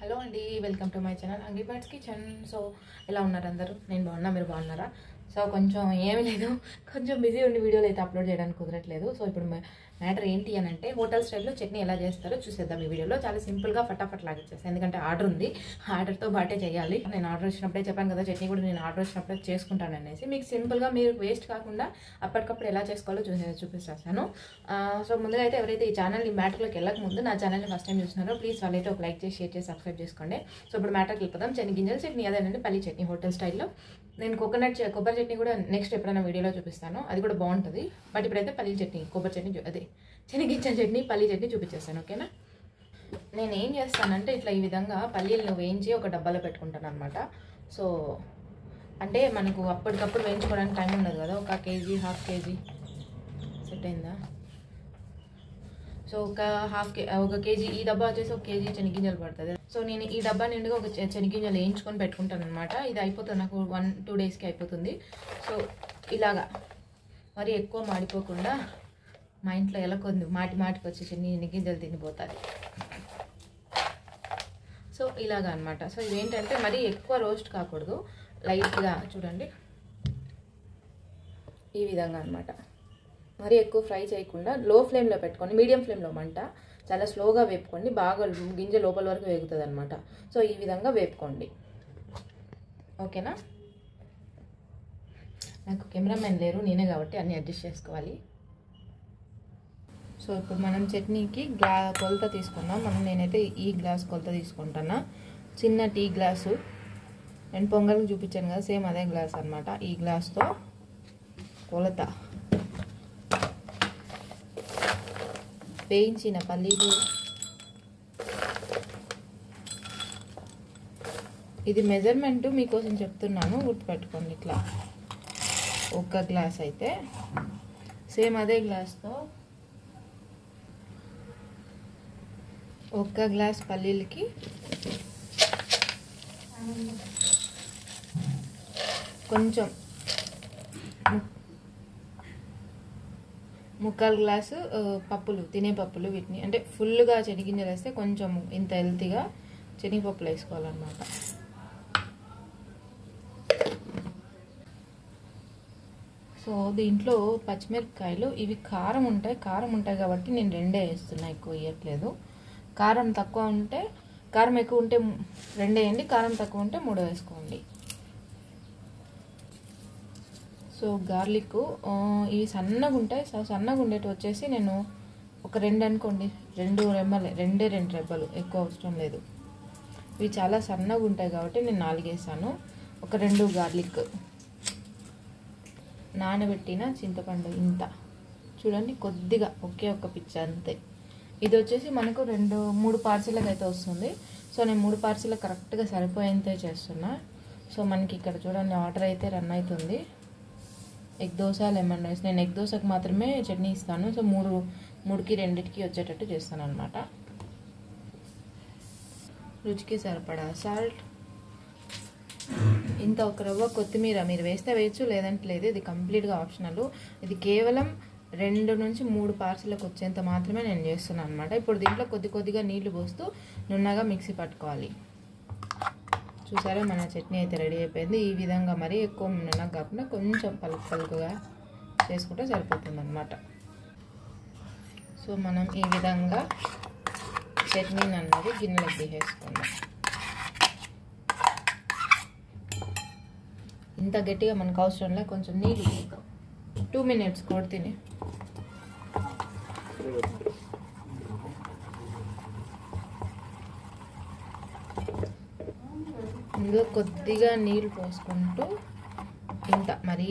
Hello అండి, welcome to my channel అంగీ birds kitchen. So ఎలా ఉన్నారు అందరూ? నేను బాగున్నా, మీరు బాగున్నారా? సో కొంచెం ఏమీ లేదు, కొంచెం బిజీ ఉండి వీడియోలు అయితే అప్లోడ్ చేయడానికి కుదరట్లేదు. సో ఇప్పుడు మ్యాటర్ ఏంటి అని అంటే, హోటల్ స్టైల్లో చట్నీ ఎలా చేస్తారో చూసేద్దాం ఈ వీడియోలో. చాలా సింపుల్గా ఫటాఫట్ లాగా ఇచ్చేస్తాను, ఎందుకంటే ఆర్డర్ ఉంది, ఆర్డర్తో బాటే చేయాలి. నేను ఆర్డర్ వచ్చినప్పుడే చెప్పాను కదా, చట్నీ కూడా నేను ఆర్డర్ వచ్చినప్పుడే చేసుకుంటాను అనేసి. మీకు సింపుల్గా మీరు వేస్ట్ కాకుండా అప్పటికప్పుడు ఎలా చేసుకోవాలో చూపిస్తాను. సో ముందుగా అయితే ఎవరైతే ఈ ఛానల్ ఈ మ్యాటర్లోకి వెళ్ళక ముందు నా ఛానల్ని ఫస్ట్ టైం చూస్తున్నారో ప్లీజ్ వాళ్ళైతే ఒక లైక్ చేసి, షేర్ చేసి, సబ్స్క్రైబ్ చేసుకోండి. సో ఇప్పుడు మ్యాటర్కి వెళ్ళిపోదాం. శనగింజల చట్నీ, అదేనండి పల్లి చట్నీ హోటల్ స్టైల్లో. నేను కొబ్బరి చట్నీ కూడా నెక్స్ట్ ఎప్పుడైనా వీడియోలో చూపిస్తాను, అది కూడా బాగుంటుంది. బట్ ఇప్పుడైతే పల్లి చట్నీ, కొబ్బరి చట్నీ, అదే శనగింజల చట్నీ, పల్లి చట్నీ చూపించేస్తాను. ఓకేనా? నేను ఏం చేస్తానంటే ఇట్లా ఈ విధంగా పల్లీలను వేయించి ఒక డబ్బాలో పెట్టుకుంటాను అనమాట. సో అంటే మనకు అప్పటికప్పుడు వేయించుకోవడానికి టైం ఉండదు కదా. ఒక కేజీ, హాఫ్ కేజీ సెట్ అయిందా? సో ఒక కేజీ, ఈ డబ్బా వచ్చేసి ఒక కేజీ శనగింజలు పడుతుంది. సో నేను ఈ డబ్బా నిండుగా ఒక శనగింజలు వేయించుకొని పెట్టుకుంటాను అనమాట. ఇది అయిపోతుంది నాకు 1-2 డేస్కి అయిపోతుంది. సో ఇలాగా మరి ఎక్కువ మాడిపోకుండా, మా ఇంట్లో ఎలా కొంది మాటికి వచ్చి శనగింజలు తినిపోతుంది. సో ఇలాగా అనమాట. సో ఇదేంటంటే మరీ ఎక్కువ రోస్ట్ కాకూడదు, లైట్గా చూడండి ఈ విధంగా అనమాట. మరీ ఎక్కువ ఫ్రై చేయకుండా లో ఫ్లేమ్లో పెట్టుకోండి, మీడియం ఫ్లేమ్లో మంట చాలా స్లోగా వేపుకోండి, బాగా గింజ లోపల వరకు వేగుతుంది అనమాట. సో ఈ విధంగా వేపుకోండి, ఓకేనా? నాకు కెమెరామెన్ లేరు, నేనే కాబట్టి అన్నీ అడ్జస్ట్ చేసుకోవాలి. సో ఇప్పుడు మనం చట్నీకి కొలత తీసుకున్నాం. నేనైతే ఈ గ్లాస్ కొలత తీసుకుంటున్నా, చిన్న టీ గ్లాసు. నేను పొంగల్కి చూపించాను కదా, సేమ్ అదే గ్లాస్ అనమాట. ఈ గ్లాస్తో కొలత. వేయించిన పల్లీలు, ఇది మెజర్మెంట్ మీకోసం చెప్తున్నాను, గుర్తుపెట్టుకోండి. ఇట్లా ఒక గ్లాస్ అయితే సేమ్ అదే గ్లాస్తో ఒక గ్లాస్ పల్లీలకి కొంచెం ముక్కాలు గ్లాసు పప్పులు, తినే పప్పులు. వీటిని అంటే ఫుల్గా శనగింజలు వేస్తే కొంచెం ఇంత హెల్తీగా శనగపప్పులు వేసుకోవాలన్నమాట. సో దీంట్లో పచ్చిమిరపకాయలు, ఇవి కారం ఉంటాయి కాబట్టి నేను 2 వేస్తున్నా, ఎక్కువ వేయట్లేదు. కారం ఎక్కువ ఉంటే 2 వేయండి, కారం తక్కువ ఉంటే 3 వేసుకోండి. సో గార్లిక్ ఇవి సన్నగా ఉంటాయి. సన్నగా ఉండేటి వచ్చేసి నేను ఒక 2 అనుకోండి, 2 రెబ్బలు, ఎక్కువ అవసరం లేదు. ఇవి చాలా సన్నగా ఉంటాయి కాబట్టి నేను 4 వేసాను. ఒక 2 గార్లిక్, నానబెట్టిన చింతపండు ఇంత చూడండి, కొద్దిగా ఒక్క పిచ్చ అంతే. ఇది వచ్చేసి మనకు 2-3 పార్సిల్కి అయితే వస్తుంది. సో నేను 3 పార్సిల్ కరెక్ట్గా సరిపోయేంతే చేస్తున్నా. సో మనకి ఇక్కడ చూడండి ఆర్డర్ అయితే రన్ అవుతుంది. Egg dosa, lemon rice. నేను ఎగ్ దోశకు మాత్రమే చట్నీ ఇస్తాను. సో 3కి 2కి వచ్చేటట్టు చేస్తాను అనమాట. రుచికి సరిపడా సాల్ట్, ఇంత ఒక రవ్వ కొత్తిమీర. మీరు వేస్తే వేయచ్చు, లేదంటే లేదు, ఇది కంప్లీట్గా ఆప్షనల్. ఇది కేవలం 2 నుంచి 3 పార్సిల్కి వచ్చేంత మాత్రమే నేను చేస్తున్నాను అనమాట. ఇప్పుడు దీంట్లో కొద్దిగా నీళ్లు పోస్తూ నున్నగా మిక్సీ పట్టుకోవాలి. చూసారా, మన చట్నీ అయితే రెడీ అయిపోయింది. ఈ విధంగా మరీ ఎక్కువ నున్నగా కాకుండా కొంచెం పలుకుగా చేసుకుంటే సరిపోతుంది అనమాట. సో మనం ఈ విధంగా చట్నీని అన్నది గిన్నెలోకి తీసేసుకుందాం. ఇంత గట్టిగా మనకు అవసరం లేదు, కొంచెం నీళ్ళు 2 మినిట్స్ కొడితేనే. ఇందులో కొద్దిగా నీళ్ళు పోసుకుంటూ, ఇంత మరీ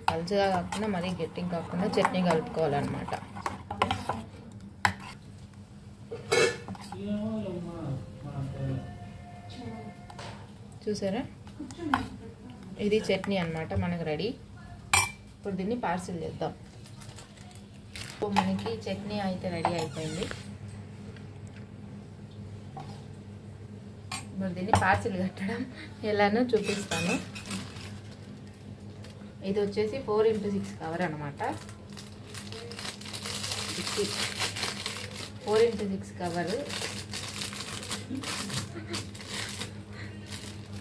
పలుచగా కాకుండా మరీ గట్టిగా కాకుండా చట్నీ కలుపుకోవాలన్నమాట. చూసారా, ఇది చట్నీ అన్నమాట మనకు రెడీ. ఇప్పుడు దీన్ని పార్సిల్ చేద్దాం. సో మనకి చట్నీ అయితే రెడీ అయిపోయింది. ఇప్పుడు దీన్ని పార్సిల్ కట్టడం ఎలానో చూపిస్తాను. ఇది వచ్చేసి 4x6 కవర్ అనమాట. 4x6 కవర్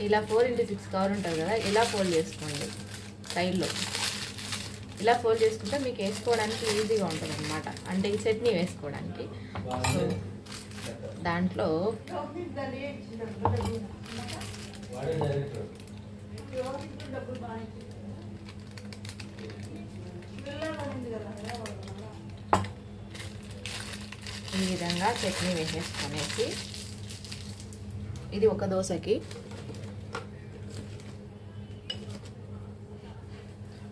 ఇలా 4x6 కవర్ ఉంటుంది కదా, ఇలా ఫోల్డ్ చేసుకోండి సైడ్లో. ఇలా ఫోల్డ్ చేసుకుంటే మీకు వేసుకోవడానికి ఈజీగా ఉంటుంది అనమాట, అంటే ఈ చట్నీ వేసుకోవడానికి. సో దాంట్లో ఈ విధంగా చట్నీ వేసేసుకొనేసి, ఇది ఒక దోశకి.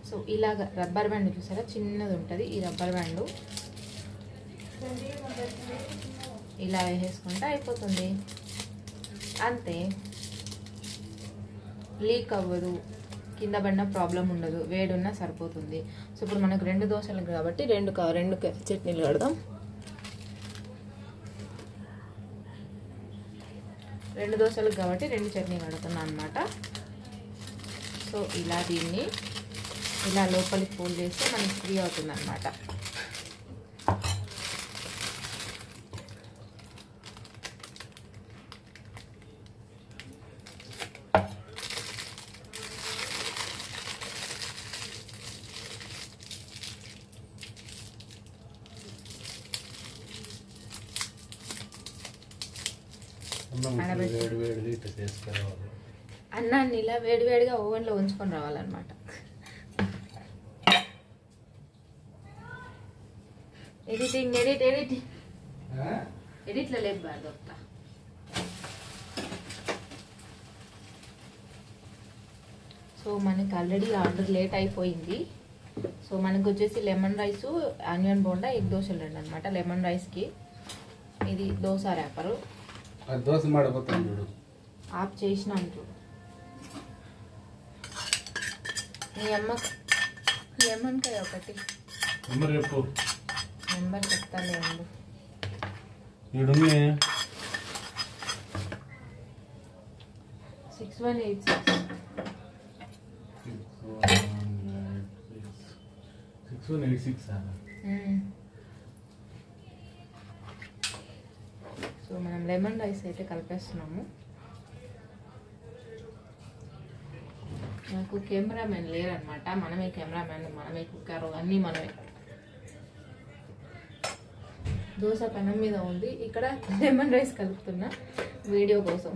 సో ఇలాగ రబ్బర్ బ్యాండ్ చూసారా, చిన్నది ఉంటుంది ఈ రబ్బర్ బ్యాండు, ఇలా వేసేసుకుంటే అయిపోతుంది. అంతే, లీక్ అవ్వదు, కింద పడిన ప్రాబ్లం ఉండదు, వేడున్నా సరిపోతుంది. సో ఇప్పుడు మనకు 2 దోశలు కాబట్టి 2 చట్నీలు కడదాం. 2 దోశలకు కాబట్టి 2 చట్నీ కడుతున్నాను అనమాట. సో ఇలా దీన్ని ఇలా లోపలికి ఫోల్డ్ చేస్తే మనకి ఫ్రీ అవుతుంది అనమాట. అన్నాన్ని ఇలా వేడివేడిగా ఓవెన్లో ఉంచుకొని రావాలన్నమాట. ఎడిట్లో లేబాడు. సో మనకి ఆల్రెడీ ఆర్డర్ లేట్ అయిపోయింది. సో మనకు వచ్చేసి lemon rice, onion bonda, egg దోశలు 2 అనమాట. లెమన్ రైస్కి ఇది దోశ ర్యాపరు దోశ మాడిపోతాను చూడు, ఆఫ్ చేసినాను చూడు. మీ అమ్మ లెమన్కాయ ఒకటి నెంబర్ చెప్తాలే ఉండు. 6186. సో మనం లెమన్ రైస్ అయితే కలిపేస్తున్నాము. నాకు కెమెరామెన్ లేరనమాట, మనమే కెమెరామెన్, మనమే కుక్కర్, అన్నీ మనమే. దోశ పెనం మీద ఉంది, ఇక్కడ లెమన్ రైస్ కలుపుతున్నా వీడియో కోసం.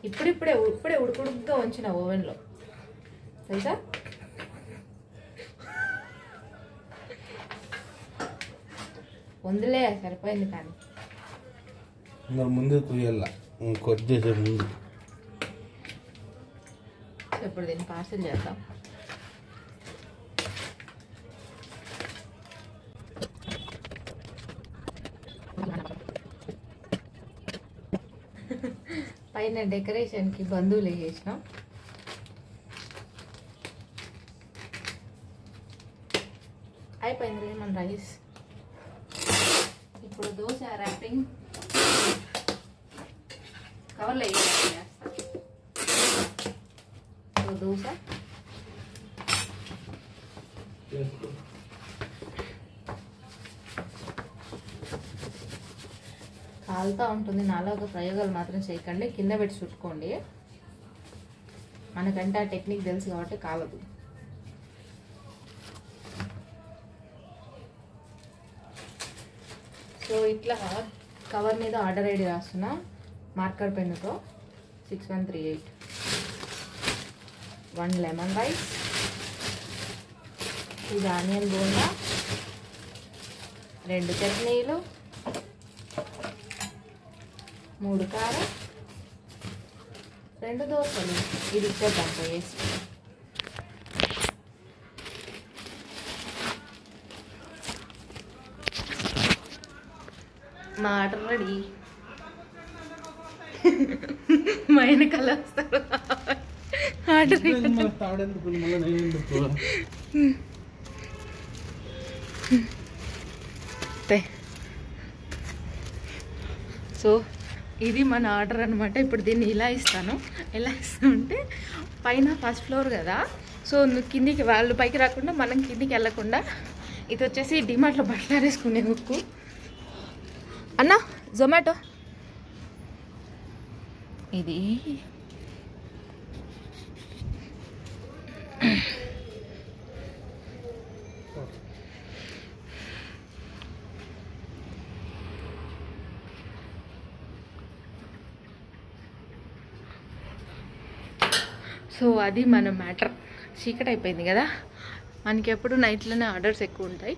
ఇప్పుడే ఉడుకుడుగ్గా ఉంచిన ఓవెన్లో తెలుసా. వందులే సరిపోయింది, కానీ ముందు కుయ్యాల కొద్దిగా ముందు. ఇప్పుడు దీన్ని పార్సల్ చేద్దాం. పైన డెకరేషన్కి బంధువులు వేసేసినాం. అయిపోయింది లెమన్ రైస్. ఇప్పుడు దోశ ర్యాపింగ్ కవర్లో వేస్తా. సో దోశ కాలుతూ ఉంటుంది. నాలో ఒక ప్రయోగాలు మాత్రం చేయకండి, కింద పెట్టి చుట్టుకోండి. మనకంటే ఆ టెక్నిక్ తెలుసు కాబట్టి కాలదు. సో ఇట్లా కవర్ మీద ఆర్డర్ ఐడి రాస్తున్నా మార్కర్ పెన్నుతో. 6138. 1 లెమన్ రైస్, ఇది ఆనియన్ బోండా, 2 చట్నీలు, 3 కారం, 2 దోశలు. ఇది ఇచ్చేద్దాం వేసి. మా ఆర్డర్ రెడీ. మా వెనకాల వస్తారు ఆర్డర్. సో ఇది మన ఆర్డర్ అనమాట. ఇప్పుడు దీన్ని ఇలా ఇస్తాను. ఎలా ఇస్తామంటే పైన ఫస్ట్ ఫ్లోర్ కదా, సో కిందికి వాళ్ళు పైకి రాకుండా మనం కిందికి వెళ్ళకుండా, ఇది వచ్చేసి డిమార్ట్లో బట్టలు వేసుకునే హుక్కు. అన్న జొమాటో ఇది సో అది మన మ్యాటర్. చీకటి అయిపోయింది కదా, మనకి ఎప్పుడు నైట్లోనే ఆర్డర్స్ ఎక్కువ ఉంటాయి.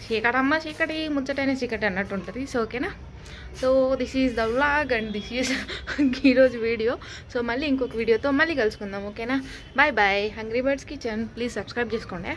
చీకటమ్మ చీకటి ముచ్చటైన చీకటి అన్నట్టు ఉంటుంది. సో ఓకేనా, so this is the vlog and this is ఈరోజు వీడియో. సో మళ్ళీ ఇంకొక వీడియోతో మళ్ళీ కలుసుకుందాం. ఓకేనా, bye bye. Hungry birds kitchen please subscribe చేసుకోండి.